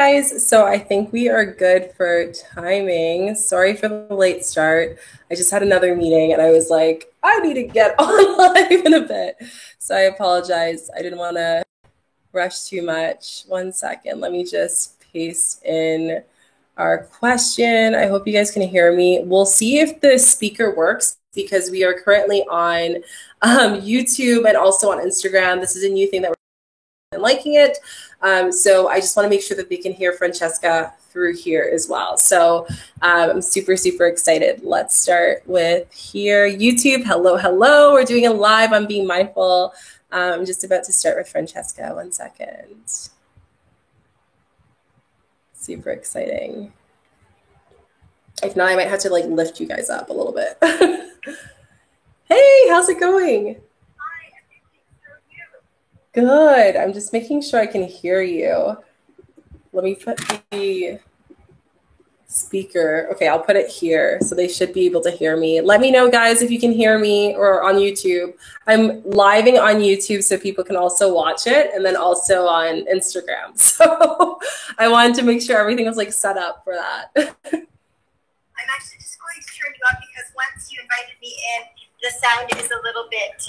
Guys, so I think we are good for timing. Sorry for the late start. I just had another meeting and I was like, I need to get on live in a bit. So I apologize. I didn't want to rush too much. One second. Let me just paste in our question. I hope you guys can hear me. We'll see if the speaker works because we are currently on YouTube and also on Instagram. This is a new thing that and liking it. So I just want to make sure that they can hear Francesca through here as well. So I'm super, super excited. Let's start with here. YouTube, hello, hello. We're doing a live on Being Mindful. I'm just about to start with Francesca. One second. Super exciting. If not, I might have to like lift you guys up a little bit. Hey, how's it going? Good. I'm just making sure I can hear you. Let me put the speaker. Okay, I'll put it here. So they should be able to hear me. Let me know, guys, if you can hear me or on YouTube. I'm living on YouTube so people can also watch it and then also on Instagram. So I wanted to make sure everything was like set up for that. I'm actually just going to turn you up because once you invited me in, the sound is a little bit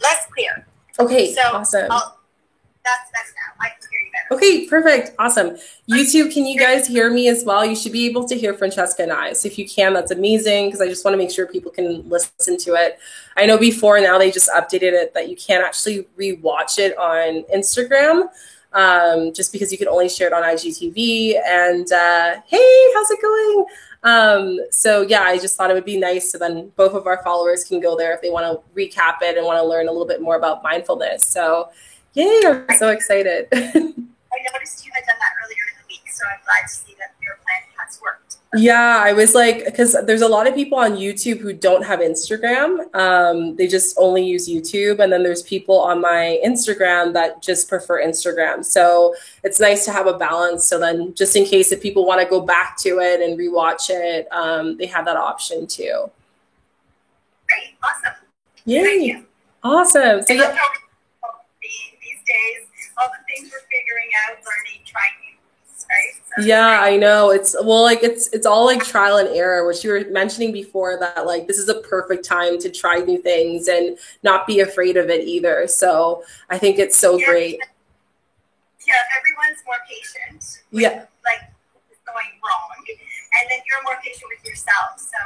less clear. Okay, so awesome. That's now. I can hear you better. Okay, perfect. Awesome. YouTube, can you guys hear me as well? You should be able to hear Francesca and I. So if you can, that's amazing because I just want to make sure people can listen to it. I know before now they just updated it that you can't actually rewatch it on Instagram just because you can only share it on IGTV. And hey, how's it going? So yeah, I just thought it would be nice so then both of our followers can go there if they want to recap it and want to learn a little bit more about mindfulness. So yay, I'm so excited. I noticed you had done that earlier in the week, so I'm glad to see that your plan has worked. Yeah, I was like, because there's a lot of people on YouTube who don't have Instagram. They just only use YouTube. And then there's people on my Instagram that just prefer Instagram. So it's nice to have a balance. So then just in case if people want to go back to it and rewatch it, they have that option too. Great. Awesome. Yay. Awesome. So yeah. These days, all the things we're figuring out, learning, trying new things, right? So yeah, I know. It's all like trial and error, which you were mentioning before that like this is a perfect time to try new things and not be afraid of it either. So I think it's so great. Yeah, everyone's more patient with like what's going wrong. And then you're more patient with yourself. So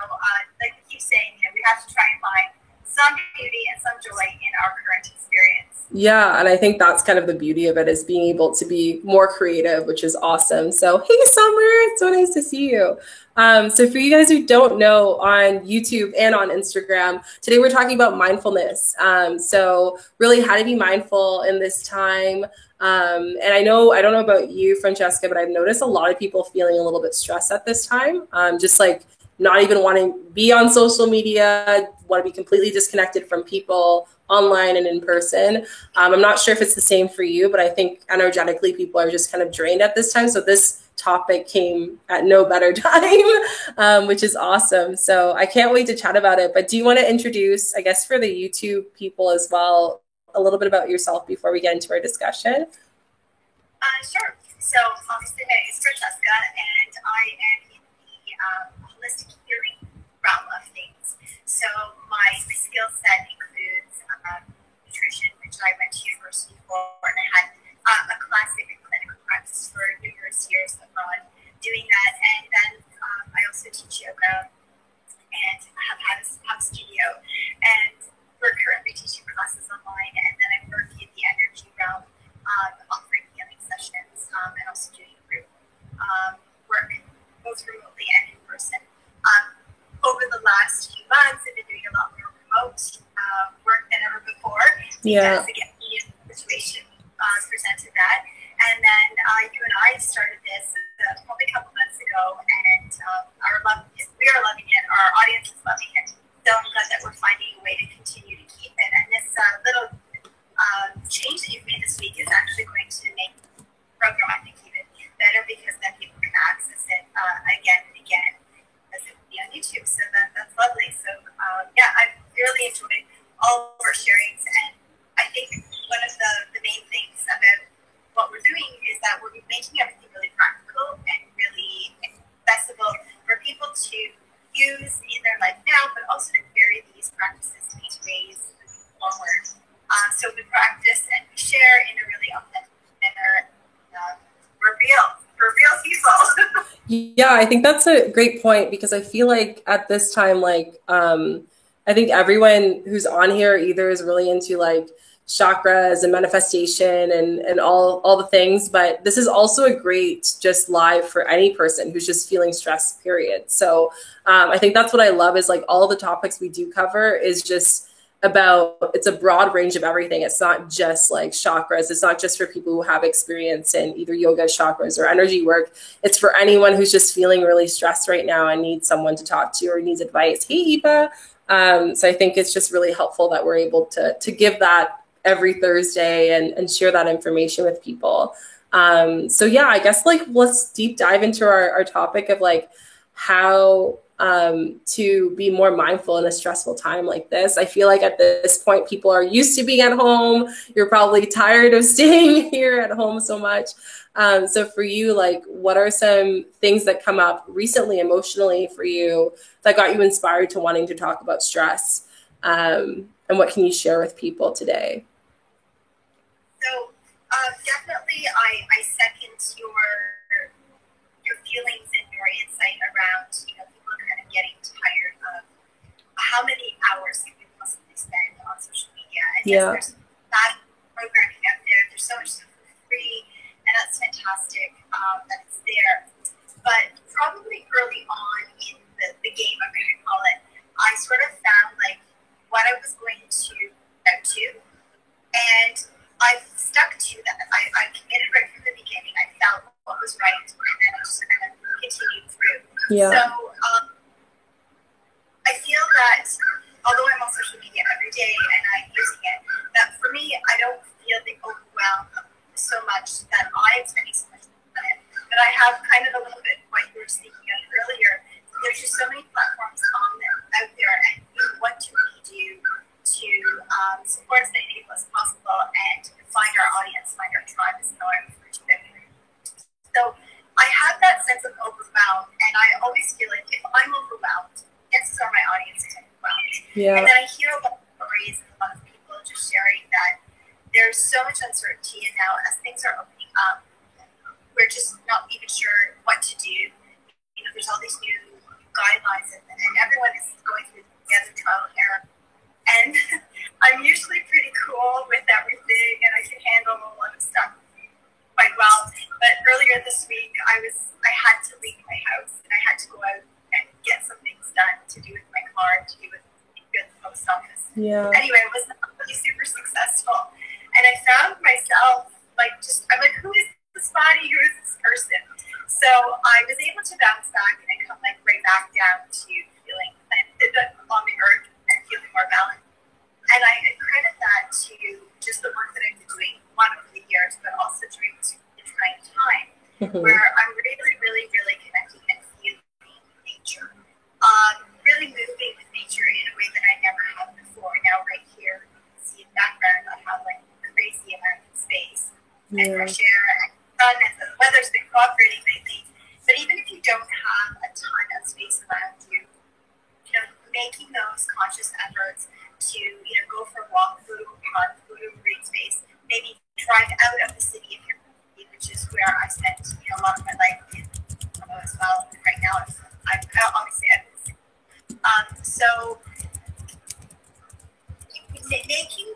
like you keep saying, we have to try and find some beauty and some joy in our current experience. Yeah, and I think that's kind of the beauty of it is being able to be more creative, which is awesome. So, hey, Summer, it's so nice to see you. So for you guys who don't know, on YouTube and on Instagram, today we're talking about mindfulness. So really how to be mindful in this time. And I don't know about you, Francesca, but I've noticed a lot of people feeling a little bit stressed at this time. Just like not even wanting to be on social media, want to be completely disconnected from people online and in person. I'm not sure if it's the same for you, but I think energetically people are just kind of drained at this time. So this topic came at no better time, which is awesome. So I can't wait to chat about it. But do you want to introduce, I guess, for the YouTube people as well, a little bit about yourself before we get into our discussion? Sure. So obviously my name is Francesca, and I am in the holistic healing realm of things. So my skill set includes nutrition, which I went to university for, and I had a classic clinical practice for numerous years abroad doing that. And then I also teach yoga and have a studio. And we're currently teaching classes online, and then I'm working in the energy realm, offering healing sessions, and also doing group work, both remotely and in person. Over the last few months, I've been doing a lot more remote work than ever before. Because, again, the situation presented that. And then you and I started this probably a couple months ago, and we are loving it. Our audience is loving it. So I'm glad that we're finding a way to continue to keep it. And this little change that you've made this week is actually going to make the program, I think, even better because then people can access it again and again as it would be on YouTube. So that's lovely. So, I've really enjoyed all of our sharings. And I think making everything really practical and really accessible for people to use in their life now, but also to carry these practices to these ways moving forward. So we practice and we share in a really authentic manner. We're real people. Yeah, I think that's a great point because I feel like at this time, like, I think everyone who's on here either is really into like chakras and manifestation and all the things, but this is also a great just live for any person who's just feeling stressed, period. So I think that's what I love is like all the topics we do cover is just about, it's a broad range of everything. It's not just like chakras. It's not just for people who have experience in either yoga, chakras, or energy work. It's for anyone who's just feeling really stressed right now and needs someone to talk to or needs advice. Hey, Eva. So I think it's just really helpful that we're able to give that every Thursday and share that information with people. So yeah, I guess like let's deep dive into our topic of like how to be more mindful in a stressful time like this. I feel like at this point, people are used to being at home. You're probably tired of staying here at home so much. So for you, like, what are some things that come up recently emotionally for you that got you inspired to wanting to talk about stress? And what can you share with people today? So definitely I second your feelings and your insight around, people kind of getting tired of how many hours can we possibly spend on social media. And yes, there's bad programming out there. There's so much stuff for free, and that's fantastic that it's there. But probably early on in the game, I'm going to call it, I sort of found like what I was going to out to, and I've stuck to that. I committed right from the beginning. I felt what was right, and then I just kind of continued through. Yeah. So I feel that although I'm on social media every day and I'm using it, that for me, I don't feel the overwhelm so much that I'm spending so much time on it. But I have kind of a little bit what you were speaking of earlier. There's just so many platforms out there, and what do we do to support as many people as possible and find our audience, find our tribe, is how I refer to it. So I have that sense of overwhelm, and I always feel like if I'm overwhelmed, chances are my audience is overwhelmed. Yeah. And then I hear a lot of stories and a lot of people just sharing that there's so much uncertainty, and now as things are opening up, we're just not even sure what to do. There's all these new guidelines, and everyone is going through together trial and error. And I'm usually pretty cool with everything, and I can handle a lot of stuff quite well. But earlier this week, I had to leave my house, and I had to go out and get some things done to do with my car, to do with the post office. Yeah. Anyway, it was not really super successful. And I found myself, I'm like, who is this body? Who is this person? So I was able to bounce back and come right back down to feeling on the earth and feeling more balanced. And I credit that to just the work that I've been doing, one over the years, but also during the trying time, where I'm really, really, really connecting and feeling nature. Really moving with nature in a way that I never have before. Now right here, you can see in the background, I have crazy amount of space and fresh air and sun, and the weather's been cooperating lately. But even if you don't have a ton of space around you, making those conscious efforts to go for a walk, go to a park, go to a green space, maybe drive out of the city if you're in the city, which is where I spent a lot of my life in as well. Right now, I'm obviously out of the city. So making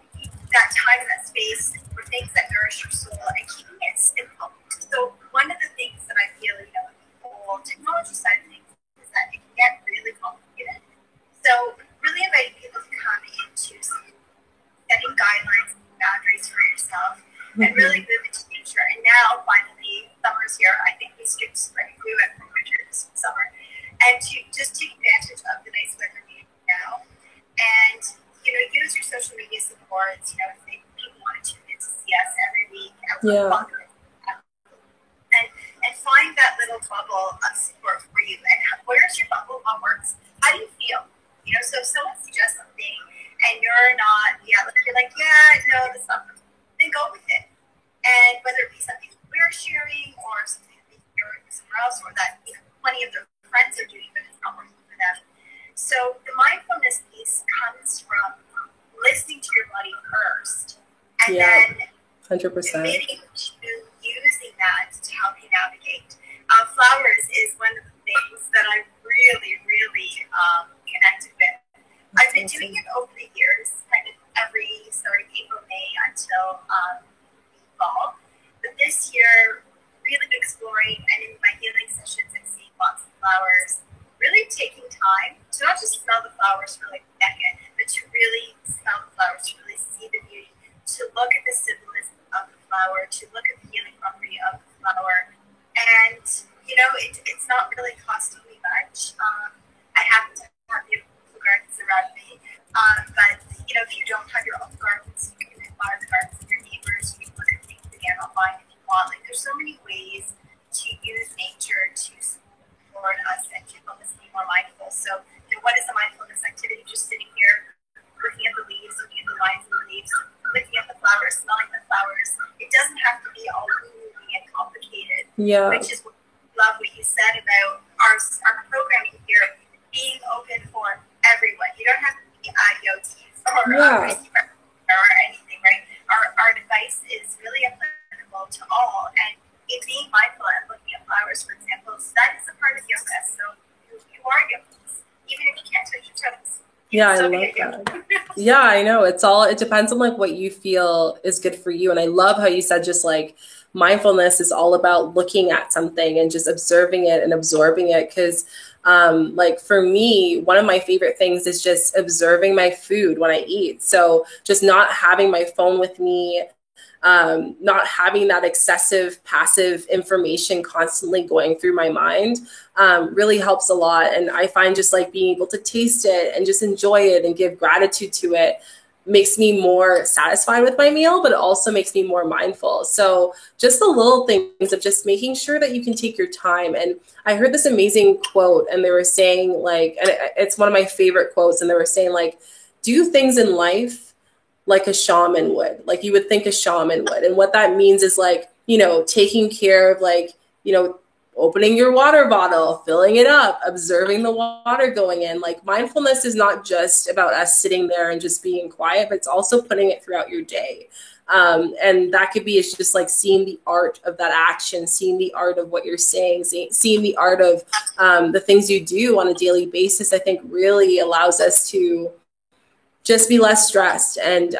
that time and that space for things that nourish your soul and keeping it simple. So one of the things that I feel, the whole technology side of things is that it can get really complicated. So really inviting people to come into setting guidelines and boundaries for yourself and really move into nature. And now finally summer's here. I think we skipped spring. We went from winter to summer. And to just take advantage of the nice weather now. And use your social media supports, if people want to tune in to see us every week, and find that little bubble of support for you. And where's your bubble? What works? How do you feel? So if someone suggests something and you're not, you're like, yeah, no, that's not, then go with it. And whether it be something we're sharing or something that they hear somewhere else, or that, you know, plenty of their friends are doing, but it's not working for them. So the mindfulness piece comes from listening to your body first, and then 100%. committing to using that to help you navigate. Flowers is one of the things that I really, really connected with. I've been doing it over the years, kind of every April, May until fall. But this year, really exploring, and in my healing sessions and seeing lots of flowers, really taking time to not just smell the flowers for like a second, but to really smell the flowers, to really see the beauty, to look at the symbolism of the flower, to look at the healing property of the flower. And, you know, it's not really costing me much. I happen to have beautiful gardens around me. But, you know, if you don't have your own gardens, you can admire the gardens of your neighbors. You can look at things again online if you want. Like, there's so many ways to use nature to support us and to help us be more mindful. So, you know, what is a mindfulness activity? Just sitting here, looking at the leaves, looking at the lines of the leaves, looking at the flowers, smelling the flowers. It doesn't have to be all woo-woo and complicated. Yeah. Which is what I love what you said about our programming here being open for everyone. You don't have to be IoTs or anything, right? Our device is really applicable to all. And in being mindful and looking at flowers, for example, that is a part of yoga. So you are yogis, even if you can't touch your toes. Yeah, I love that. Yeah, I know. It depends on like what you feel is good for you. And I love how you said just like mindfulness is all about looking at something and just observing it and absorbing it. Because like for me, one of my favorite things is just observing my food when I eat. So just not having my phone with me, not having that excessive passive information constantly going through my mind really helps a lot. And I find just like being able to taste it and just enjoy it and give gratitude to it makes me more satisfied with my meal, but it also makes me more mindful. So just the little things of just making sure that you can take your time. And I heard this amazing quote, and they were saying like, and it's one of my favorite quotes, and they were saying like, do things in life like a shaman would, like you would think a shaman would. And what that means is like, you know, taking care of like, you know, opening your water bottle, filling it up, observing the water going in. Like mindfulness is not just about us sitting there and just being quiet, but it's also putting it throughout your day. And that could be, it's just like seeing the art of that action, seeing the art of what you're saying, seeing the art of the things you do on a daily basis, I think really allows us to just be less stressed. And,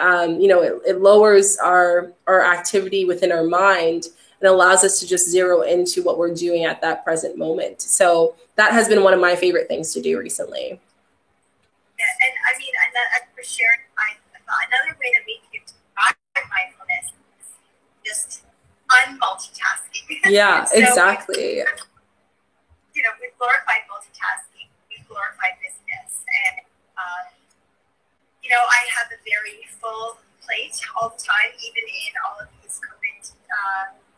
you know, it lowers our activity within our mind and allows us to just zero into what we're doing at that present moment. So that has been one of my favorite things to do recently. Yeah, and I mean, and for sharing, another way that we can describe mindfulness is just unmultitasking. Yeah, So exactly. You know, we glorify multitasking, we glorify business, and you know, I have a very full plate all the time, even in all of these COVID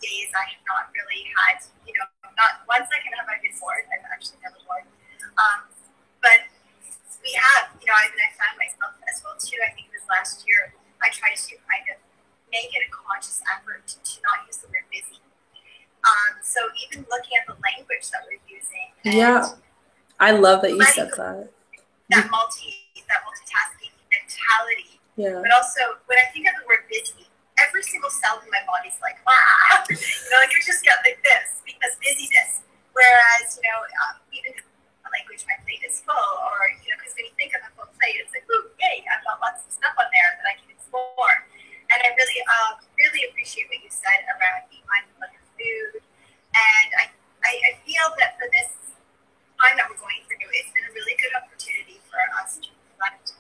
days. I have not really had, you know, not once I can have I been bored. I've actually never bored. But we have, you know, I found myself as well too. I think this last year I tried to kind of make it a conscious effort to not use the word busy. So even looking at the language that we're using. Yeah, I love that you said that. That multitasking mentality. Yeah. But also, when I think of the word busy, every single cell in my body is like, ah, you know, like you just get like this because busyness. Whereas, you know, even my language, my plate is full, or, you know, because when you think of a full plate, it's like, ooh, yay, I've got lots of stuff on there that I can explore. And I really, really appreciate what you said around being mindful of your food. And I feel that for this time that we're going through, it's been a really good opportunity for us to reflect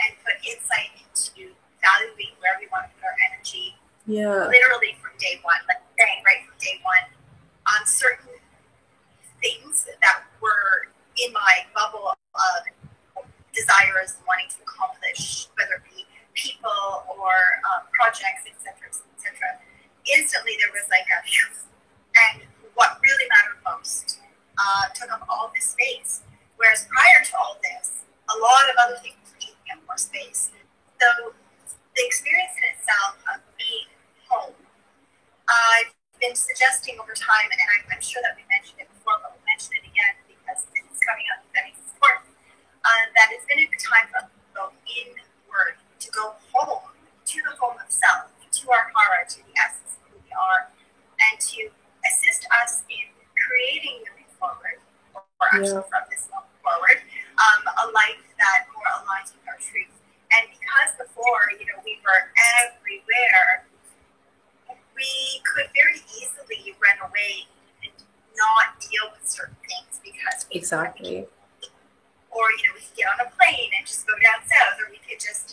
and put insight into valuing where we want to put our energy. Yeah. Literally from day one, like saying right from day one, on certain things that were in my bubble of desires and wanting to accomplish, whether it be people or projects, etc., etc. Instantly, there was like a phew, and what really mattered most took up all this space. Whereas prior to all this, a lot of other things were taking up more space. So the experience in itself of being home I've been suggesting over time, and I'm sure that we mentioned it before, but we'll mention it again because it's coming up that it's important, that it's been a good time for us to go inward, to go home, to the home of self, to our heart, to the essence of who we are, and to assist us in creating moving forward, or actually from this moment forward, a life that more aligns with our truth. And because before, we were everywhere, we could very easily run away and not deal with certain things because we exactly. Or, we could get on a plane and just go down south, or we could just,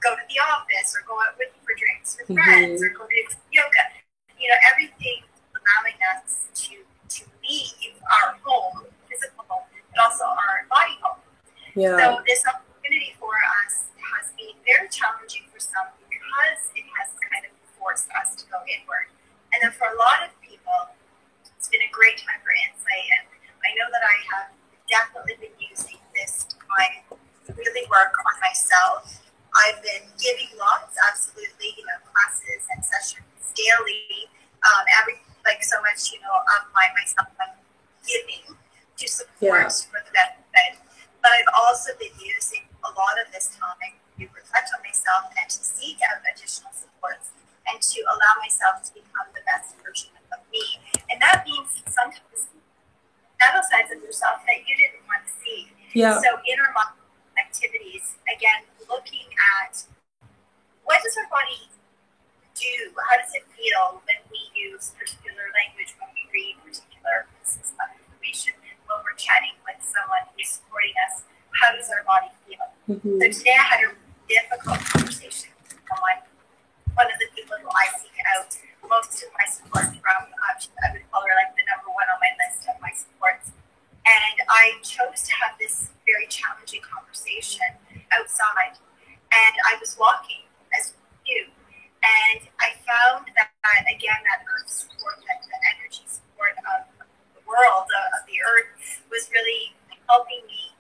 go to the office or go out for drinks with friends or go to yoga. Everything allowing us to leave our home, physical home, but also our body home. Yeah. So this opportunity for us has been very challenging for some because it has kind of forced us to go inward. And then for a lot of people, it's been a great time for insight. And I know that I have definitely been using this time to really work on myself. I've been giving lots, absolutely, classes and sessions daily. So much, of myself I'm giving to support for the benefit. But I've also been using a lot of this time to reflect on myself and to seek out additional supports and to allow myself to become the best version of me. And that means sometimes shadow sides of yourself that you didn't want to see. Yeah. So inner mind activities, again, looking at what does our body do? How does it feel when we use particular language, when we read particular pieces of information, when we're chatting with someone who's supporting us? How does our body feel? Mm-hmm. So today I had a difficult conversation with one of the people who I seek out most of my support from. I would call her like the number one on my list of my supports. And I chose to have this very challenging conversation outside. And I was walking as you. And I found that, again, that earth support, that the energy support of the world, of the earth, was really helping me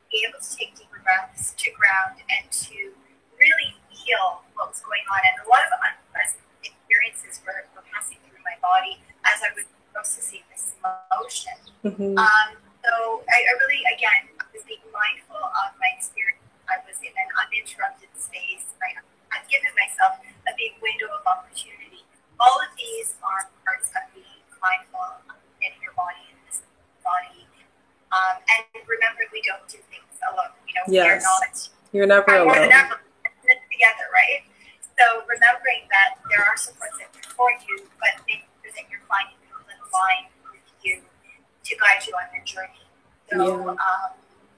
be able to take deeper breaths, to ground, and to really feel what was going on. And a lot of unpleasant experiences were passing through my body as I was processing this emotion. Mm-hmm. So I really, again, was being mindful of my experience. I was in an uninterrupted space. I've given myself a big window of opportunity. All of these are parts of being mindful in your body, in this body. And remember, we don't do things alone. Yes. You're never alone. More than ever, together, right? So remembering that there are supports that are for you, but making sure that you're finding people in line with you to guide you on your journey. So,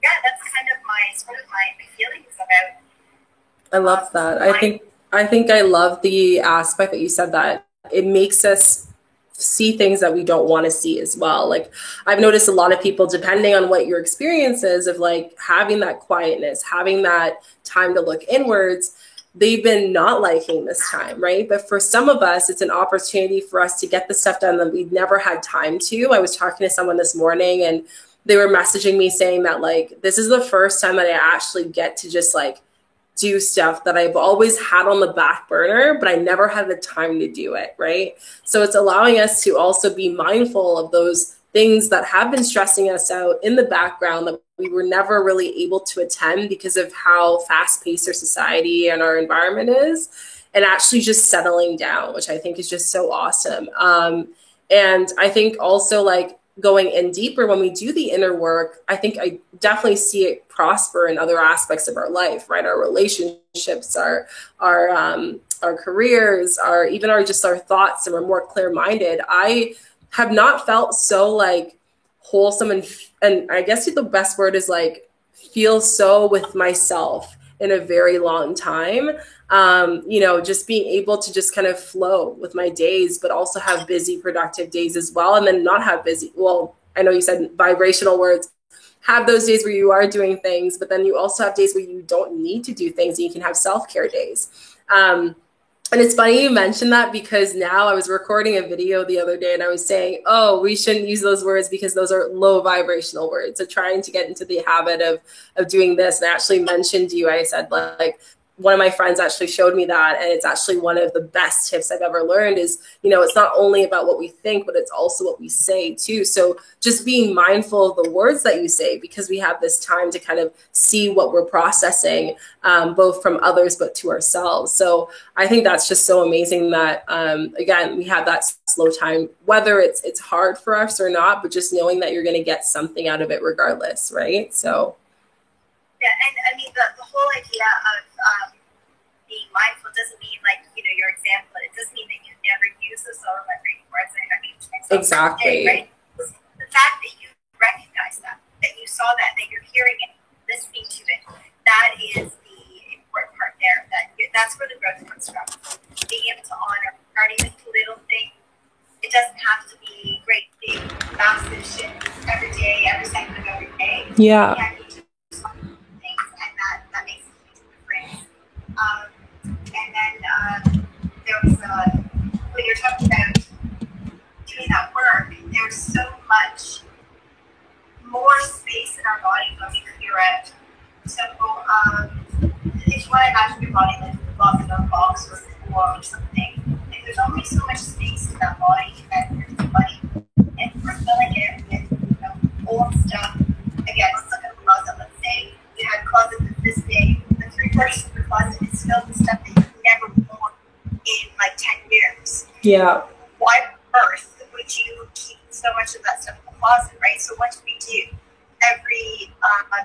that's kind of my feelings about. I love that. I think I love the aspect that you said that it makes us see things that we don't want to see as well. Like I've noticed a lot of people, depending on what your experience is of like having that quietness, having that time to look inwards, they've been not liking this time, right? But for some of us, it's an opportunity for us to get the stuff done that we've never had time to. I was talking to someone this morning and they were messaging me saying that like, this is the first time that I actually get to just like do stuff that I've always had on the back burner, but I never had the time to do it, right? So it's allowing us to also be mindful of those things that have been stressing us out in the background that we were never really able to attend because of how fast-paced our society and our environment is, and actually just settling down, which I think is just so awesome. And I think also like going in deeper when we do the inner work, I think I definitely see it prosper in other aspects of our life, right? Our relationships, our careers, even our thoughts, and we're more clear-minded. I have not felt so like wholesome and I guess the best word is like feel so with myself in a very long time. Just being able to just kind of flow with my days, but also have busy, productive days as well. And then not have busy. Well, I know you said vibrational words, have those days where you are doing things, but then you also have days where you don't need to do things and you can have self-care days. And it's funny you mentioned that because now I was recording a video the other day and I was saying, oh, we shouldn't use those words because those are low vibrational words. So trying to get into the habit of doing this. And I actually mentioned you, I said like, one of my friends actually showed me that, and it's actually one of the best tips I've ever learned is, you know, it's not only about what we think, but it's also what we say too. So just being mindful of the words that you say, because we have this time to kind of see what we're processing, both from others, but to ourselves. So I think that's just so amazing that, again, we have that slow time, whether it's hard for us or not, but just knowing that you're going to get something out of it regardless. Right. So. Yeah, and I mean, the whole idea of being mindful doesn't mean, like, you know, your example, it doesn't mean that you never use those solar vibrating words. I mean, exactly. Right? The fact that you recognize that you saw that you're hearing it, listening to it, that is the important part there. That's where the growth comes from. Being able to honor, regarding the little thing. It doesn't have to be great, big, massive shit every day, every second of every day. Yeah. That makes a huge difference. And then there was when you're talking about doing that work, there's so much more space in our body when we clear out. So if you want to imagine your body like locked in a box or a floor or something, like, there's only so much space in that body that your body, and we're filling it with, you know, old stuff. Again, let's look at the closet. Let's say you had a closet that's this big. The 3/4 of the closet is filled with stuff that you've never worn in like 10 years. Yeah. Why on earth would you keep so much of that stuff in the closet, right? So what do we do? Every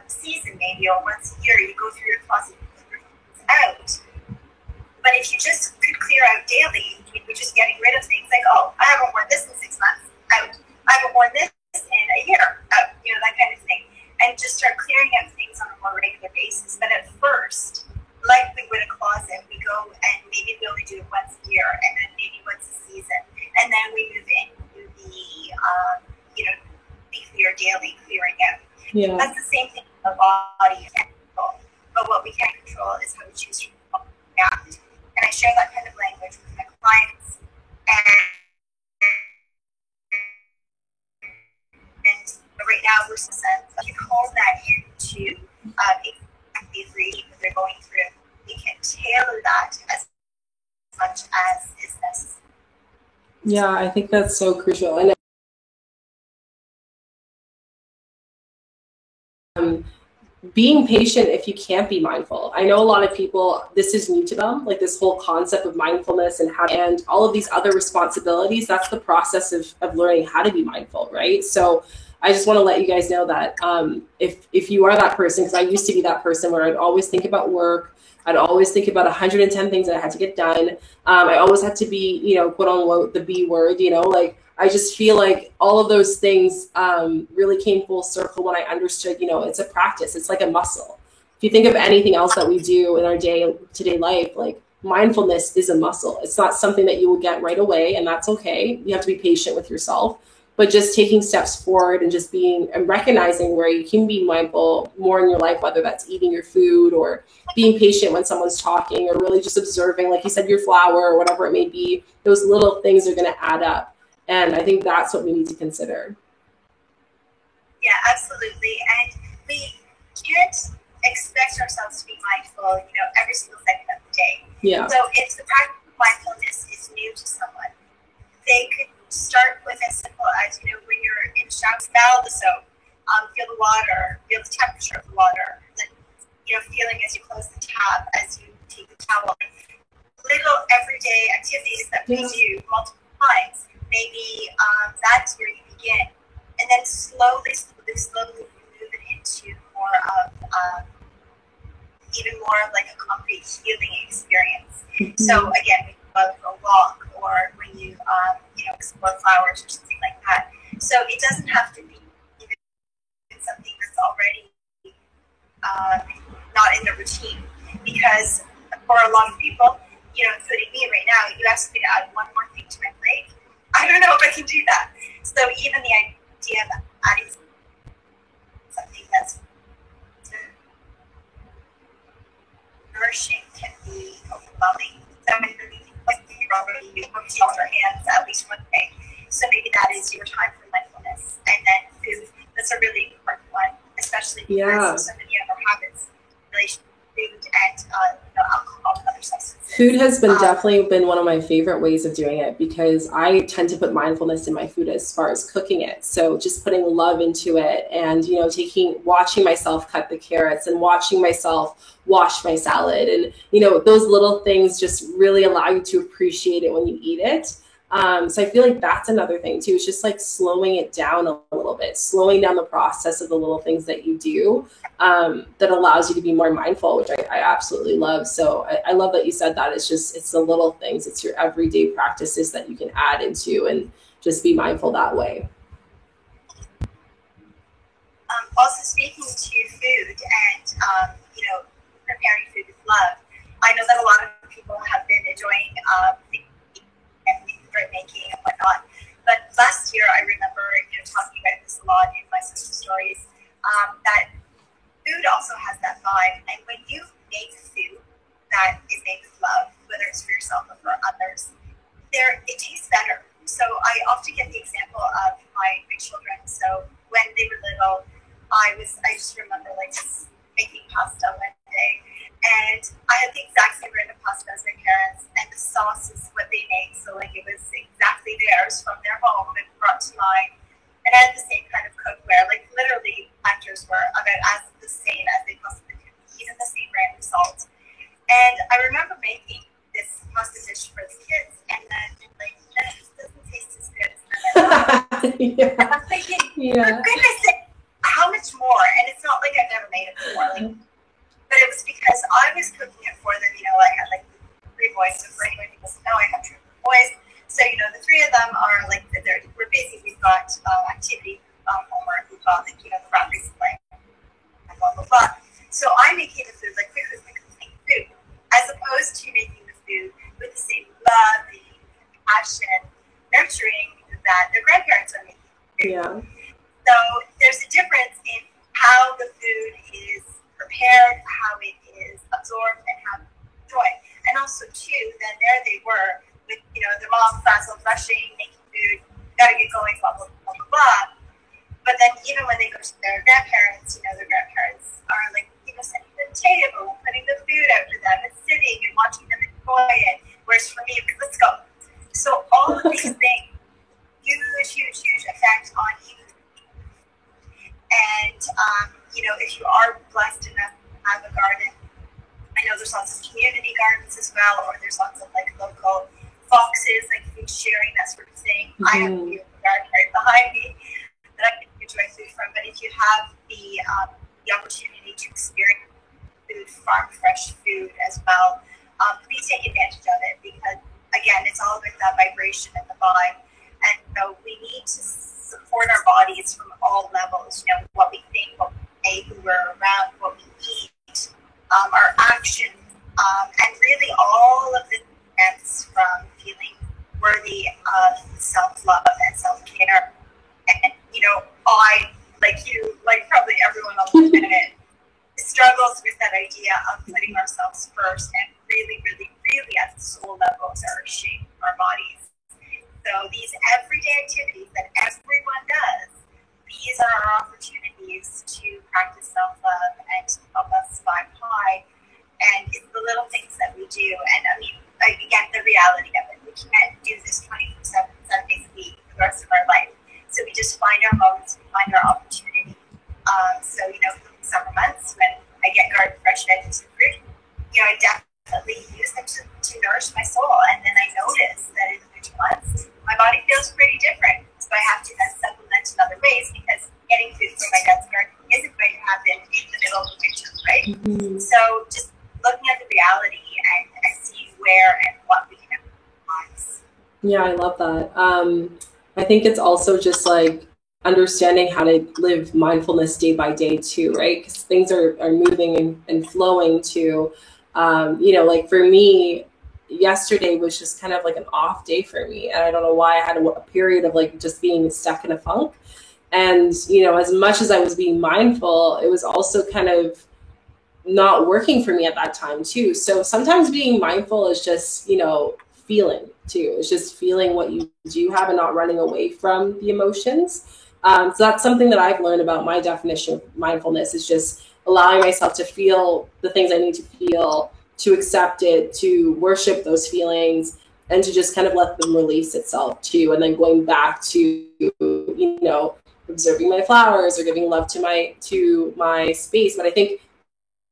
season, maybe, or once a year, you go through your closet and clear things out. But if you just could clear out daily, you'd be just getting rid of things like, oh, I haven't worn this in 6 months, out. I haven't worn this in a year, out. You know, that kind of thing. And just start clearing out things on a more regular basis. But at first, like we would a closet, we go and maybe we only do it once a year, and then maybe once a season, and then we move into the, you know, be clear daily, clearing out. Yeah. That's the same thing with the body you can't control. But what we can control is how we choose to react. And I share that kind of language with my clients. And right now, we're sense we can hold that into exactly the reading that they're going through. We can tailor that as much as is necessary. Yeah, I think that's so crucial. And being patient if you can't be mindful. I know a lot of people, this is new to them, like this whole concept of mindfulness and all of these other responsibilities. That's the process of learning how to be mindful, right? So I just want to let you guys know that if you are that person, because I used to be that person where I'd always think about work, I'd always think about 110 things that I had to get done. I always had to be, you know, quote unquote, the B word, you know, like I just feel like all of those things really came full circle when I understood, you know, it's a practice. It's like a muscle. If you think of anything else that we do in our day-to-day life, like mindfulness is a muscle. It's not something that you will get right away, and that's okay. You have to be patient with yourself. But just taking steps forward and just being and recognizing where you can be mindful more in your life, whether that's eating your food or being patient when someone's talking or really just observing, like you said, your flower or whatever it may be, those little things are going to add up. And I think that's what we need to consider. Yeah, absolutely. And we can't expect ourselves to be mindful, you know, every single second of the day. Yeah. So if the practice of mindfulness is new to someone, they could start with as simple as, you know, when you're in the shower, smell the soap, feel the water, feel the temperature of the water, then, you know, feeling as you close the tap, as you take the towel. Little everyday activities that we do multiple times, maybe that's where you begin. And then slowly move it into more of even more of like a concrete healing experience. Mm-hmm. So again, we go for a walk, or when you explore flowers or something like that. So it doesn't have to be even something that's already not in the routine, because for a lot of people, you know, including me right now, you asked me to add one more thing to my plate. I don't know if I can do that. So even the idea of adding something that's nourishing can be overwhelming. So maybe you wash your hands at least one day. So maybe that is your time for mindfulness. And then food, that's a really important one, especially because so many of our habits, relation to food and alcohol and other substances. Food has been definitely been one of my favorite ways of doing it, because I tend to put mindfulness in my food as far as cooking it. So just putting love into it, and, you know, watching myself cut the carrots and watching myself wash my salad. And, you know, those little things just really allow you to appreciate it when you eat it. So I feel like that's another thing too. It's just like slowing it down a little bit, slowing down the process of the little things that you do, that allows you to be more mindful, which I absolutely love. So I love that you said that. It's the little things. It's your everyday practices that you can add into and just be mindful that way. Also, speaking to food and, you know, preparing food with love, I know that a lot of people have been enjoying bread making and whatnot. But last year, I remember, you know, talking about this a lot in my social stories, that food also has that vibe. And when you make food that is made with love, whether it's for yourself or for others, it tastes better. So I often get the example of my children. So when they were little, I just remember like just making pasta one day, and I had the exact same brand of pasta as my parents, and the sauce is what they make. So like it was exactly theirs from their home and brought to mine. And I had the same kind of cookware, like literally factors were about as the same as they possibly could be, even the same brand of salt. And I remember making this pasta dish for the kids, and then like, this doesn't taste as good as that. Yeah. And I'm thinking, for goodness sake, how much more? And it's not like I've never made it before, like, but it was because I was cooking it for them. You know, I had like 3 boys, so for anyone who doesn't know, I have 3 boys. So, you know, the 3 of them are like, we're busy. We've got activity, homework, we've got like, you know, the boundaries playing, and blah, blah, blah. So I'm making the food like quickly food, as opposed to making the food with the same love, the passion, nurturing that their grandparents are making food. Yeah. So there's a difference in how the food is prepared, how it is absorbed, and how it's enjoyed. And also, too, then there they were with, you know, their mom frazzled, rushing, making food, gotta get going, blah, blah, blah, blah, blah. But then even when they go to their grandparents, you know, their grandparents are like, you know, setting the table, putting the food out to them, and sitting and watching them enjoy it. Whereas for me, it was, let's go. So all of these things, huge effect on you. And, you know, if you are blessed enough to have a garden, I know there's lots of community gardens as well, or there's lots of like local boxes, like food sharing, that sort of thing. Mm-hmm. I have a beautiful garden right behind me that I can enjoy food from. But if you have the opportunity to experience food, farm fresh food as well, please take advantage of it, because again, it's all about that vibration and the vibe. And so we need to support our bodies from all levels. You know, what we think, what we say, who we're around, what we eat, our actions, and really all of this stems from feeling worthy of self-love and self-care. And, you know, I, like you, like probably everyone on the planet, struggles with that idea of putting ourselves first and really at the soul level nourishing our bodies. So these everyday activities that everyone does, these are our opportunities to practice self-love and to help us vibe high. And it's the little things that we do. And I mean, again, the reality of it, we can't do this 24/7, 7 days a week for the rest of our life. So we just find our moments, we find our opportunity. So, you know, for the summer months when I get garden fresh veggies and fruit, you know, I definitely use them to nourish my soul. And then I notice that in the winter months, my body feels pretty different. So I have to then supplement in other ways, because getting food from my dad's garden isn't going to happen in the middle of the winter, right? Mm-hmm. So just looking at the reality and seeing where and what we can optimize. Yeah, I love that. I think it's also just like understanding how to live mindfulness day by day too, right? Because things are moving and flowing too. You know, like for me, yesterday was just kind of like an off day for me. And I don't know why. I had a period of like just being stuck in a funk. And, you know, as much as I was being mindful, it was also kind of not working for me at that time too. So sometimes being mindful is just, you know, feeling too. It's just feeling what you do have and not running away from the emotions. So that's something that I've learned about my definition of mindfulness, is just allowing myself to feel the things I need to feel to accept it, to worship those feelings, and to just kind of let them release itself too. And then going back to, you know, observing my flowers or giving love to my space. But I think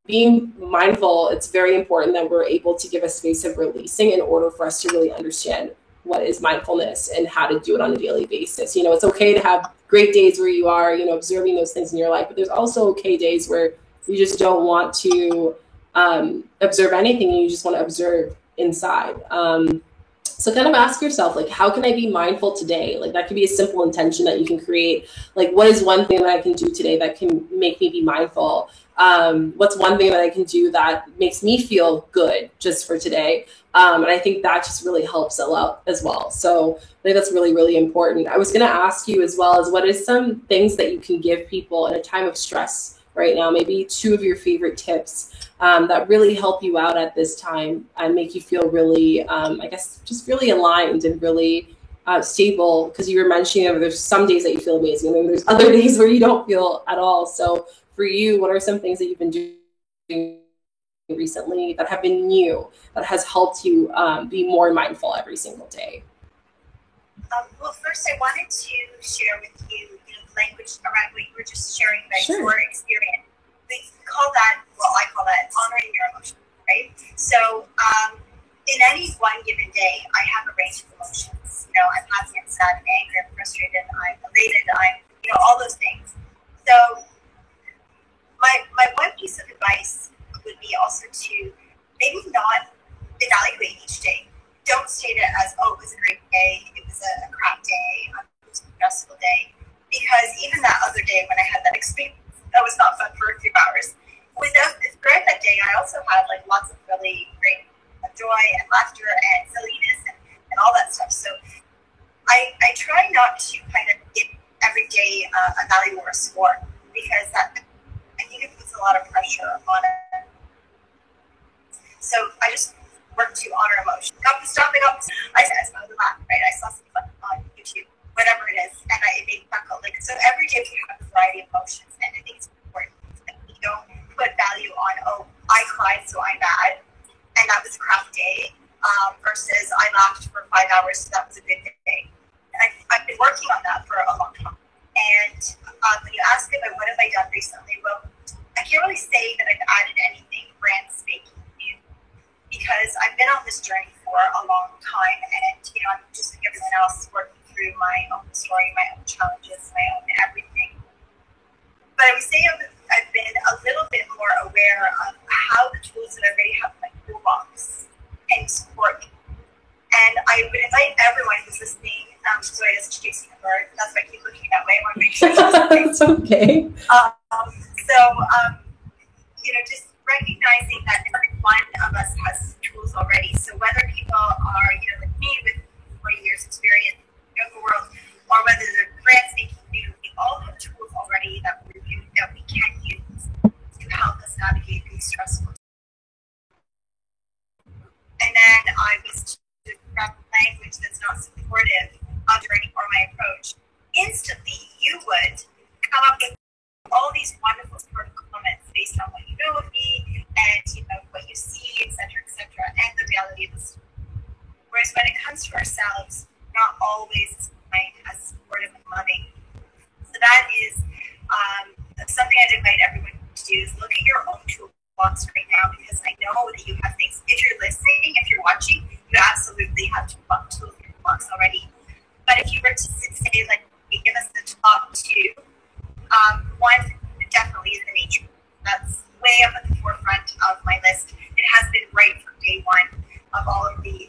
being mindful, it's very important that we're able to give a space of releasing in order for us to really understand what is mindfulness and how to do it on a daily basis. You know, it's okay to have great days where you are, you know, observing those things in your life, but there's also okay days where you just don't want to observe anything and you just want to observe inside. So kind of ask yourself, like, how can I be mindful today? Like, that could be a simple intention that you can create. Like, what is one thing that I can do today that can make me be mindful? What's one thing that I can do that makes me feel good just for today? And I think that just really helps a lot as well. So I think that's really, really important. I was going to ask you as well as what is some things that you can give people in a time of stress right now? Maybe 2 of your favorite tips that really help you out at this time and make you feel really, I guess, just really aligned and really stable. Because you were mentioning there's some days that you feel amazing and then there's other days where you don't feel at all. So for you, what are some things that you've been doing recently that have been new, that has helped you be more mindful every single day? Well, first I wanted to share with you, language around what you were just sharing about Sure. your experience. We call that, well, I call that honoring your emotions, right? So in any one given day, I have a range of emotions. You know, I'm happy, I'm sad, I'm angry, I'm frustrated, I'm elated, I'm, all those things. So my one piece of advice would be also to maybe not evaluate each day. Don't state it as, oh, it was a great day, it was a crap day, it was a stressful day. Because even that other day when I had that experience, that was not fun for a few hours. Throughout that day, I also had like lots of really great joy and laughter and silliness and all that stuff. So I try not to kind of give every day a value or a score, because that, I think it puts a lot of pressure on it. So I just work to honor emotion. Stopping up, I smelled a laugh, right? I saw something on YouTube, whatever it is, and it made me chuckle. Like, so every day we have a variety of emotions, and I think it's important that we don't put value on, oh, I cried, so I'm bad, and that was a crap day, versus I laughed for 5 hours, so that was a good day. And I've been working on that for a long time. And when you ask me about what have I done recently, well, I can't really say that I've added anything brand spanking new, because I've been on this journey for a long time, and I'm just like everyone else, working through my own story, my own challenges, my own everything. But I would say I've been a little bit more aware of how the tools that I already have in my toolbox can support me. And I would invite everyone who's listening, sorry, it's chasing a bird, that's why I keep looking that way, I want to make sure It's okay. Just recognizing that every one of us has tools already. So whether people are, like me with 40 years experience in the yoga world, or whether they're brand spanking new, we all have tools already that we can use to help us navigate these stressful times. And then I was to grab language that's not supportive of journey or my approach. Instantly, you would come up with all these wonderful supportive comments based on what you know of me and what you see, etc., and the reality of the story. Whereas when it comes to ourselves, not always as supportive and loving. So that is something I'd invite everyone to do, is look at your own toolbox right now, because I know that you have things. If you're listening, if you're watching, you absolutely have tools in your toolbox already. But if you were to say, like, give us the top 2, one definitely is the nature. That's way up at the forefront of my list. It has been right from day one of all of the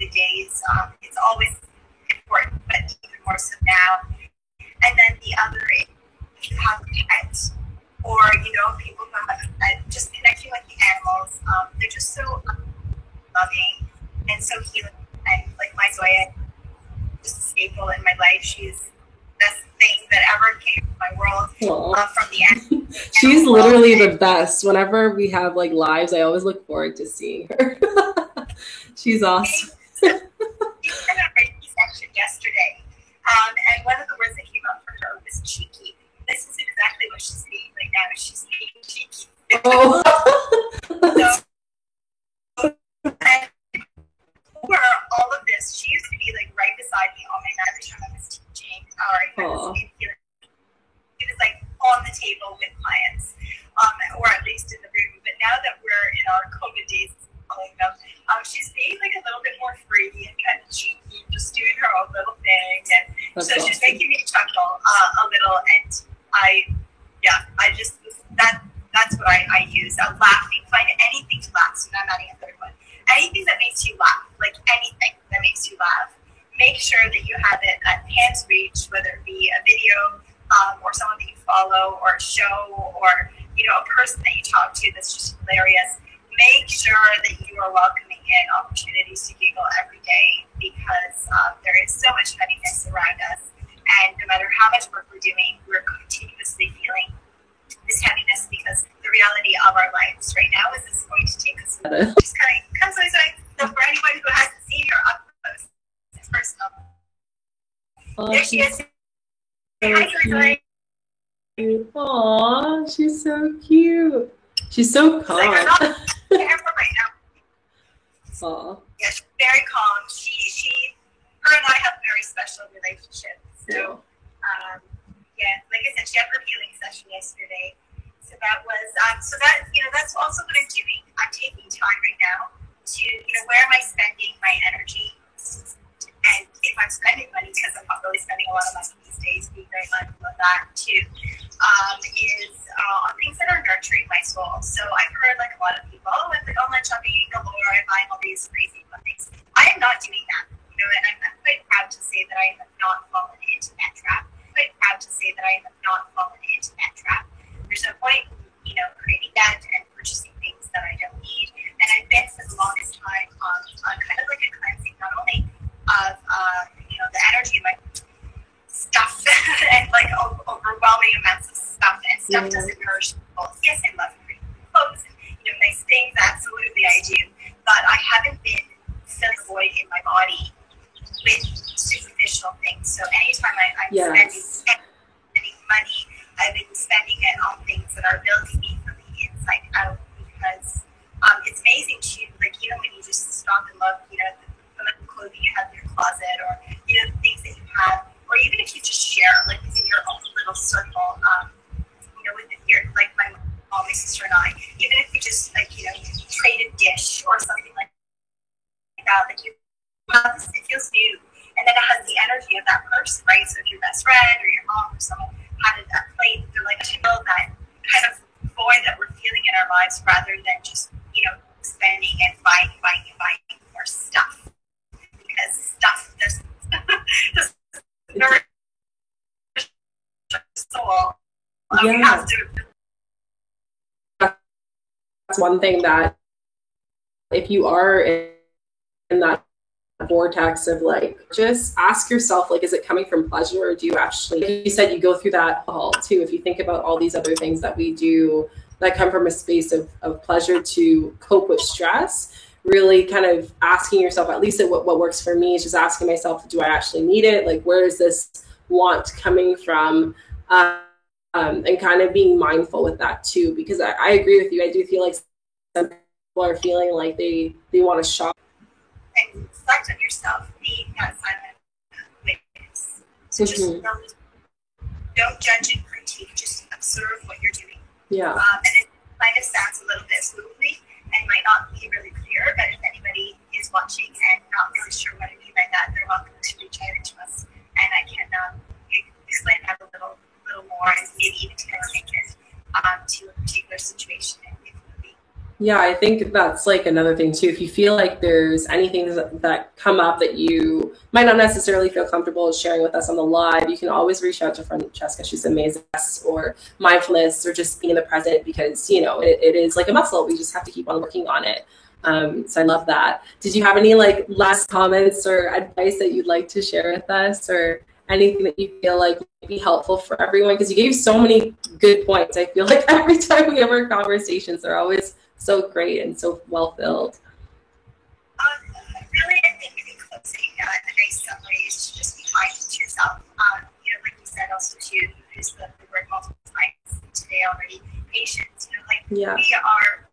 days. It's always important, but even more so now. And then the other is, if you have a pet, or people who have just connecting with the animals, they're just so loving and so healing. And like my Zoya, just a staple in my life. She's the best thing that ever came to my world from the end. She's literally the best. Whenever we have like lives, I always look forward to seeing her. She's awesome. We had a Reiki session yesterday, and one of the words that came up for her was cheeky. This is exactly what she's being right now. She's being cheeky. Oh. empowering medicine. It was like on the table with clients, or at least in the room. But now that we're in our COVID days, she's being like a little bit more free and kind of cheeky, just doing her own little thing. And That's so awesome. she's making me chuckle a little. And that's what I use. Laughing, find anything to laugh. So now I'm adding a third one. Anything that makes you laugh, like anything that makes you laugh. Make sure that you have it at hand's reach, whether it be a video or someone that you follow, or a show, or a person that you talk to that's just hilarious. Make sure that you are welcoming in opportunities to giggle every day, because there is so much heaviness around us, and no matter how much work we're doing, we're continuously feeling this heaviness, because the reality of our lives right now is it's going to take us just kind of so for anyone who hasn't seen her up close, it's personal. There she is. Hi, Joy. Aw, she's so cute. She's so calm. Like, I'm not camera right now. Aw. Yeah, she's very calm. Her and I have a very special relationship. So, like I said, she had her healing session yesterday. So that was, that's also what I'm doing. I'm taking time right now to, where am I spending my energy? And if I'm spending money, because I'm not really spending a lot of money these days, being very mindful of that too, is on things that are nurturing my soul. So I've heard like a lot of people, oh, I'm online shopping galore, I'm buying all these crazy fun things. I am not doing that, and I'm quite proud to say that I have not fallen into that trap. I'm quite proud to say that I have not fallen into that trap. There's no point, creating that and purchasing things that I don't need. And I've been for the longest time on kind of like a cleansing, not only of the energy of my stuff and like overwhelming amounts of stuff, and stuff doesn't nourish people. Yes, I love pretty clothes and nice things, absolutely I do, but I haven't been filling the void in my body with superficial things. So anytime I'm spending money, I've been spending it on things that are building me from the inside out, because it's amazing too, like when you just stop and look, the clothing you have in your closet, or the things that you have, or even if you just share like within your own little circle, within your, like my mom, my sister and I, even if we just like trade a dish or something like that, like it feels new, and then it has the energy of that person, right? So if your best friend or your mom or someone had a plate, they're like, I feel that kind of void that we're feeling in our lives, rather than just spending and buying more stuff. Because stuff doesn't nourish your soul. We have to. That's one thing that if you are in that vortex of like, just ask yourself, like, is it coming from pleasure, or do you actually, you said you go through that all too. If you think about all these other things that we do that come from a space of pleasure to cope with stress, really kind of asking yourself, at least what works for me is just asking myself, do I actually need it? Like, where is this want coming from? And kind of being mindful with that too, because I agree with you. I do feel like some people are feeling like they want to shop. And reflect on yourself, being that silent witness. So just don't judge and critique, just observe what you're doing. Yeah. And it kind of sounds a little bit smoothly and might not be really clear, but if anybody is watching and not really sure what I mean by that, they're welcome to reach out to us, and I can explain that a little more, and maybe even tailor-make it to a particular situation if need be. Yeah, I think that's like another thing too. If you feel like there's anything that come up that you might not necessarily feel comfortable sharing with us on the live, you can always reach out to Francesca. She's amazing. Or mindfulness, or just being in the present, because it is like a muscle. We just have to keep on working on it. So I love that. Did you have any like last comments or advice that you'd like to share with us, or anything that you feel like would be helpful for everyone? Because you gave so many good points. I feel like every time we have our conversations, they're always so great and so well filled. Really, I think in closing, a nice summary is to just be kind to yourself. Like you said, also to use the word multiple times today already. Patience. We are,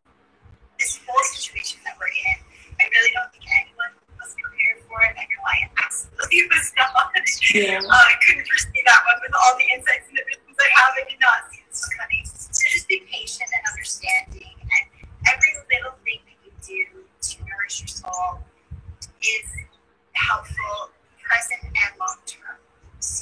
this whole situation that we're in, I really don't think anyone was prepared for it, and I absolutely was not. I couldn't foresee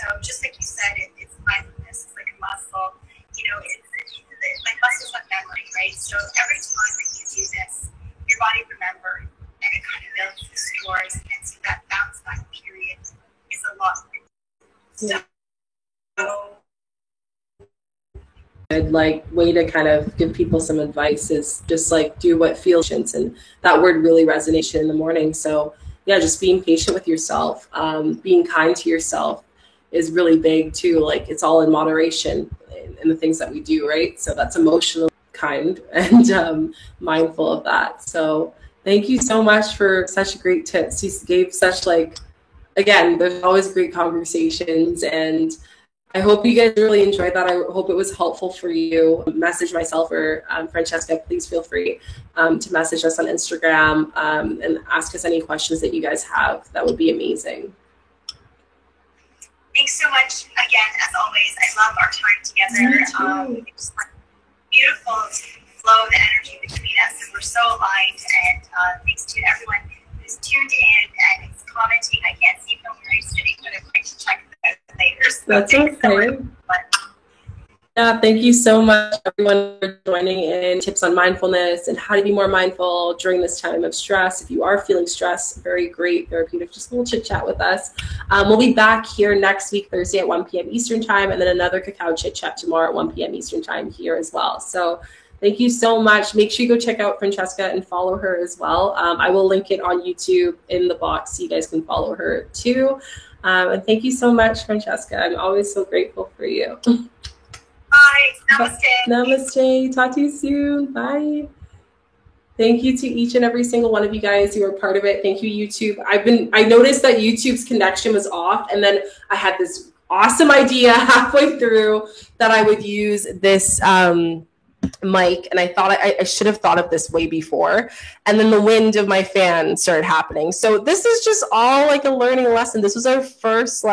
So just like you said, it's mindfulness. It's like a muscle. You know, like muscles have memory, right? So every time that you do this, your body remembers, and it kind of builds the stores, and so that bounce back period is a lot. Yeah. Good way to kind of give people some advice is just do what feels, and that word really resonates in the morning. So yeah, just being patient with yourself, being kind to yourself is really big too. It's all in moderation in the things that we do, right? So that's emotional, kind, and mindful of that. So thank you so much for such great tips. You gave such again, there's always great conversations, and I hope you guys really enjoyed that. I hope it was helpful for you. Message myself or Francesca, please feel free to message us on Instagram and ask us any questions that you guys have. That would be amazing. Thanks so much again, as always. I love our time together. It's beautiful flow of energy between us, and we're so aligned. And thanks to everyone who's tuned in and is commenting. I can't see from where you're sitting, but I'm going to check that later. So that's okay. Yeah, thank you so much, everyone, for joining in. Tips on mindfulness and how to be more mindful during this time of stress. If you are feeling stressed, very great therapeutic, just a little chit chat with us. We'll be back here next week, Thursday at 1 p.m. Eastern time, and then another cacao chit chat tomorrow at 1 p.m. Eastern time here as well. So thank you so much. Make sure you go check out Francesca and follow her as well. I will link it on YouTube in the box so you guys can follow her too. And thank you so much, Francesca. I'm always so grateful for you. Bye. Namaste. Namaste. Talk to you soon. Bye. Thank you to each and every single one of you guys who are part of it. Thank you, YouTube. I noticed that YouTube's connection was off, and then I had this awesome idea halfway through that I would use this mic, and I thought I should have thought of this way before, and then the wind of my fan started happening. So this is just all a learning lesson. This was our first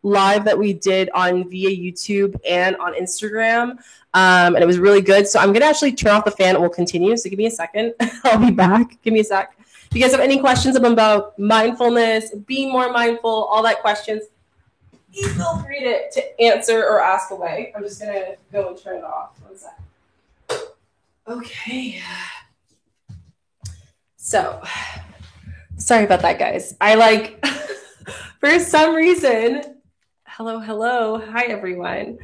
live that we did via YouTube and on Instagram, and it was really good. So I'm gonna actually turn off the fan and we'll continue. So give me a second. I'll be back. Give me a sec. If you guys have any questions about mindfulness, being more mindful, all that questions, you feel free to answer or ask away. I'm just gonna go and turn it off. One sec. Okay. So, sorry about that, guys. I for some reason, hello. Hi, everyone.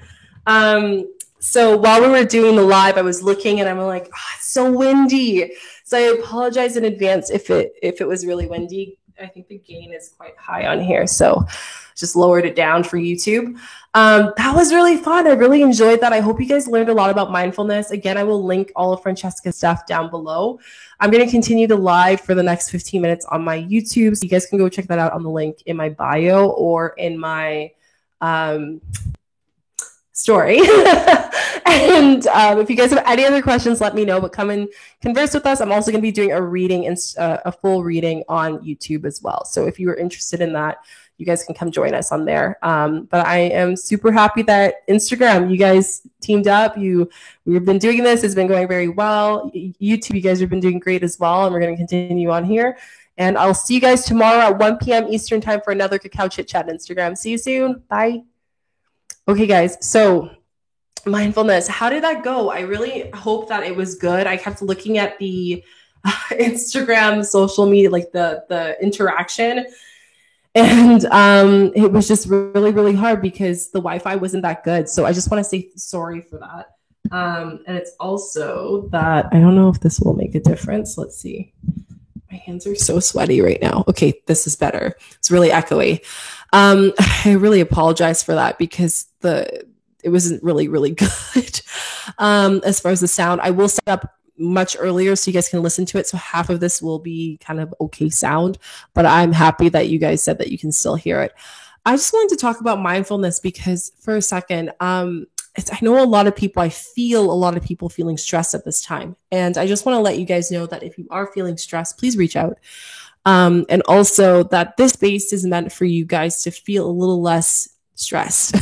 So while we were doing the live, I was looking and I'm like, it's so windy. So I apologize in advance if it was really windy. I think the gain is quite high on here. So just lowered it down for YouTube. That was really fun. I really enjoyed that. I hope you guys learned a lot about mindfulness. Again, I will link all of Francesca's stuff down below. I'm going to continue the live for the next 15 minutes on my YouTube. So you guys can go check that out on the link in my bio or in my story. And if you guys have any other questions, let me know, but come and converse with us. I'm also going to be doing a reading and a full reading on YouTube as well. So if you are interested in that, you guys can come join us on there. But I am super happy that Instagram, you guys teamed up. We've been doing this. It's been going very well. YouTube, you guys have been doing great as well. And we're going to continue on here. And I'll see you guys tomorrow at 1 p.m. Eastern time for another Cacao Chit Chat on Instagram. See you soon. Bye. Okay, guys. So mindfulness, how did that go? I really hope that it was good. I kept looking at the Instagram social media, the interaction. And it was just really, really hard because the Wi-Fi wasn't that good. So I just want to say sorry for that. And it's also that, I don't know if this will make a difference. Let's see. My hands are so sweaty right now. Okay, this is better. It's really echoey. I really apologize for that because it wasn't really, really good. As far as the sound, I will set up much earlier so you guys can listen to it. So half of this will be kind of okay sound, but I'm happy that you guys said that you can still hear it. I just wanted to talk about mindfulness because for a second, I know I feel a lot of people feeling stressed at this time. And I just want to let you guys know that if you are feeling stressed, please reach out. And also that this space is meant for you guys to feel a little less stressed,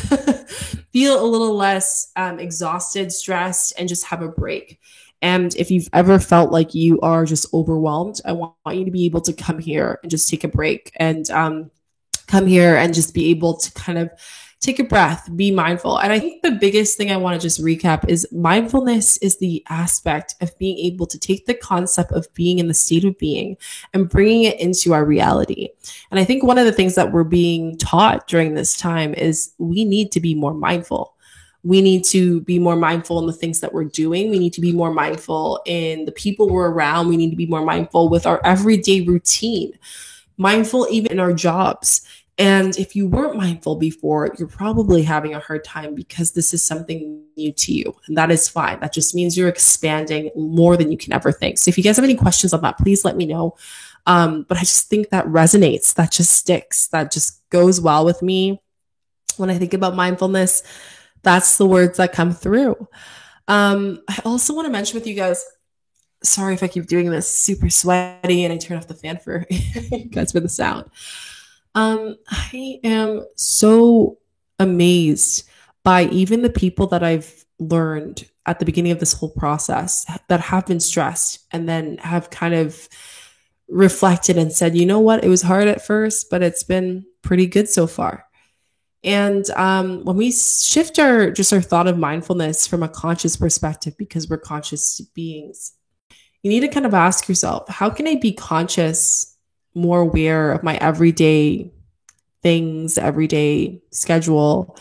feel a little less exhausted, stressed, and just have a break. And if you've ever felt like you are just overwhelmed, I want you to be able to come here and just take a break and come here and just be able to kind of take a breath, be mindful. And I think the biggest thing I want to just recap is mindfulness is the aspect of being able to take the concept of being in the state of being and bringing it into our reality. And I think one of the things that we're being taught during this time is we need to be more mindful. We need to be more mindful in the things that we're doing. We need to be more mindful in the people we're around. We need to be more mindful with our everyday routine, mindful even in our jobs. And if you weren't mindful before, you're probably having a hard time because this is something new to you. And that is fine. That just means you're expanding more than you can ever think. So if you guys have any questions on that, please let me know. But I just think that resonates, that just sticks, that just goes well with me. When I think about mindfulness, that's the words that come through. I also want to mention with you guys, sorry if I keep doing this, super sweaty and I turn off the fan for you guys for the sound. I am so amazed by even the people that I've learned at the beginning of this whole process that have been stressed and then have kind of reflected and said, you know what, it was hard at first, but it's been pretty good so far. And when we shift our thought of mindfulness from a conscious perspective, because we're conscious beings, you need to kind of ask yourself, how can I be conscious, more aware of my everyday things, everyday schedule,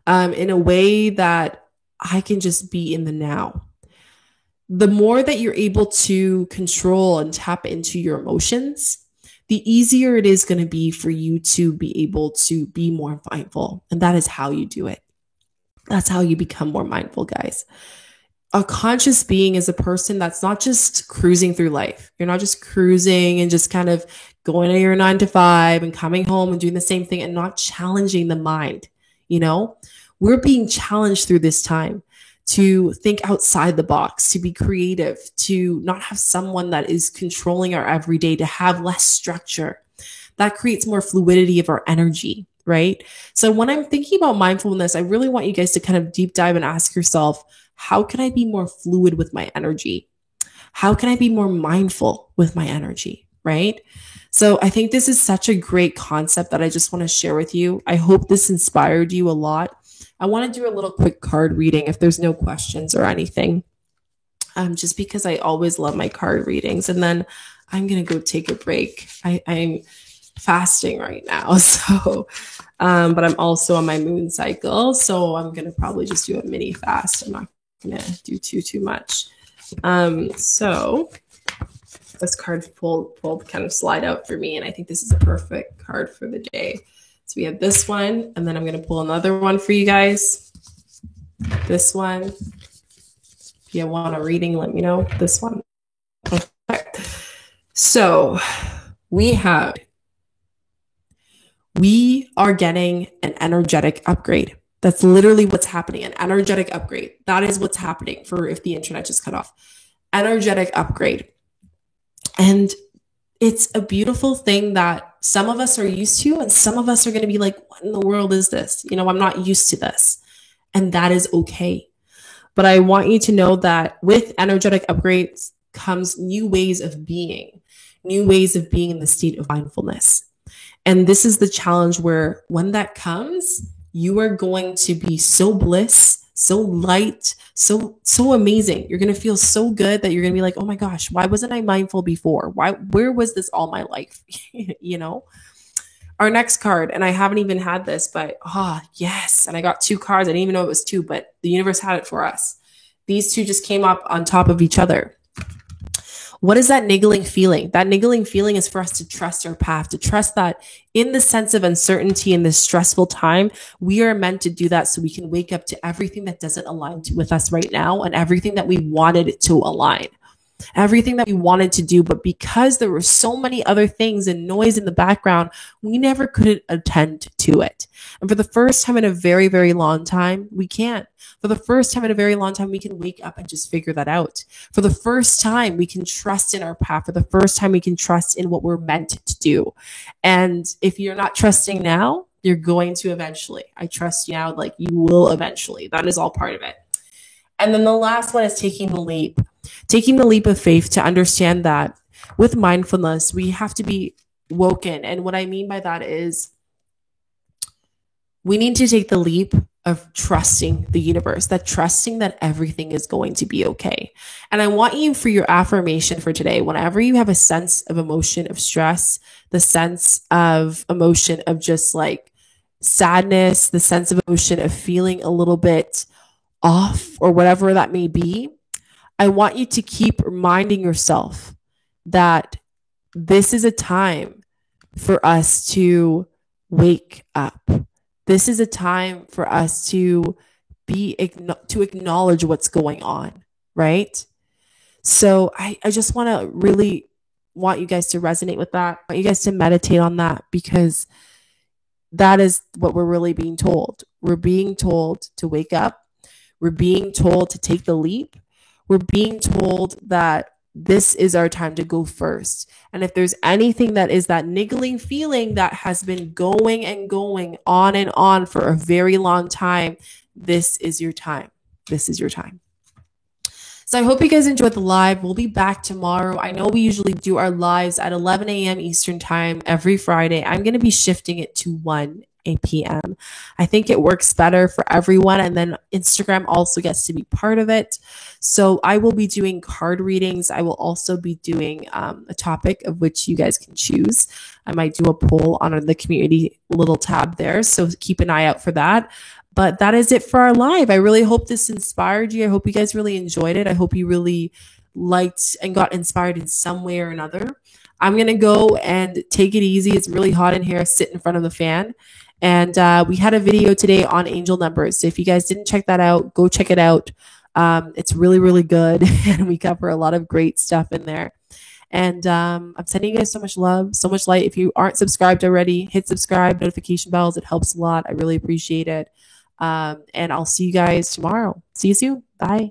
in a way that I can just be in the now? The more that you're able to control and tap into your emotions, the easier it is going to be for you to be able to be more mindful. And that is how you do it. That's how you become more mindful, guys. A conscious being is a person that's not just cruising through life. You're not just cruising and just kind of going to your 9 to 5 and coming home and doing the same thing and not challenging the mind. You know, we're being challenged through this time to think outside the box, to be creative, to not have someone that is controlling our everyday, to have less structure. That creates more fluidity of our energy, right? So when I'm thinking about mindfulness, I really want you guys to kind of deep dive and ask yourself, how can I be more fluid with my energy? How can I be more mindful with my energy, right? So I think this is such a great concept that I just want to share with you. I hope this inspired you a lot. I want to do a little quick card reading if there's no questions or anything, just because I always love my card readings. And then I'm going to go take a break. I'm fasting right now. So, but I'm also on my moon cycle. So I'm going to probably just do a mini fast. I'm not going to do too much. So this card pulled kind of slide out for me. And I think this is a perfect card for the day. So we have this one, and then I'm going to pull another one for you guys. This one. If you want a reading, let me know. This one. Okay. So we are getting an energetic upgrade. That's literally what's happening, an energetic upgrade. That is what's happening for if the internet just cut off. Energetic upgrade. And it's a beautiful thing that some of us are used to, and some of us are going to be like, what in the world is this? You know, I'm not used to this. And that is okay. But I want you to know that with energetic upgrades comes new ways of being in the state of mindfulness. And this is the challenge where when that comes, you are going to be so bliss, so light, so amazing. You're going to feel so good that you're going to be like, oh my gosh, why wasn't I mindful before? Where was this all my life? You know, our next card, and I haven't even had this, but yes. And I got 2 cards. I didn't even know it was 2, but the universe had it for us. These 2 just came up on top of each other. What is that niggling feeling? That niggling feeling is for us to trust our path, to trust that in the sense of uncertainty in this stressful time, we are meant to do that so we can wake up to everything that doesn't align with us right now and everything that we wanted to align. Everything that we wanted to do, but because there were so many other things and noise in the background, we never could attend to it. And for the first time in a very, very long time, we can. For the first time in a very long time, we can wake up and just figure that out. For the first time, we can trust in our path. For the first time, we can trust in what we're meant to do. And if you're not trusting now, you're going to eventually. I trust you now, like you will eventually. That is all part of it. And then the last one is taking the leap. Taking the leap of faith to understand that with mindfulness, we have to be woken. And what I mean by that is we need to take the leap of trusting the universe, that trusting that everything is going to be okay. And I want you, for your affirmation for today, whenever you have a sense of emotion of stress, the sense of emotion of just like sadness, the sense of emotion of feeling a little bit off or whatever that may be, I want you to keep reminding yourself that this is a time for us to wake up. This is a time for us to acknowledge what's going on, right? So I just want to really want you guys to resonate with that. I want you guys to meditate on that, because that is what we're really being told. We're being told to wake up. We're being told to take the leap. We're being told that this is our time to go first. And if there's anything that is that niggling feeling that has been going and going on and on for a very long time, this is your time. This is your time. So I hope you guys enjoyed the live. We'll be back tomorrow. I know we usually do our lives at 11 a.m. Eastern time every Friday. I'm going to be shifting it to 1 p.m. I think it works better for everyone. And then Instagram also gets to be part of it. So I will be doing card readings. I will also be doing a topic of which you guys can choose. I might do a poll on the community little tab there. So keep an eye out for that. But that is it for our live. I really hope this inspired you. I hope you guys really enjoyed it. I hope you really liked and got inspired in some way or another. I'm going to go and take it easy. It's really hot in here. Sit in front of the fan. And we had a video today on angel numbers. So if you guys didn't check that out, go check it out. It's really, really good. And we cover a lot of great stuff in there. And I'm sending you guys so much love, so much light. If you aren't subscribed already, hit subscribe, notification bells. It helps a lot. I really appreciate it. And I'll see you guys tomorrow. See you soon. Bye.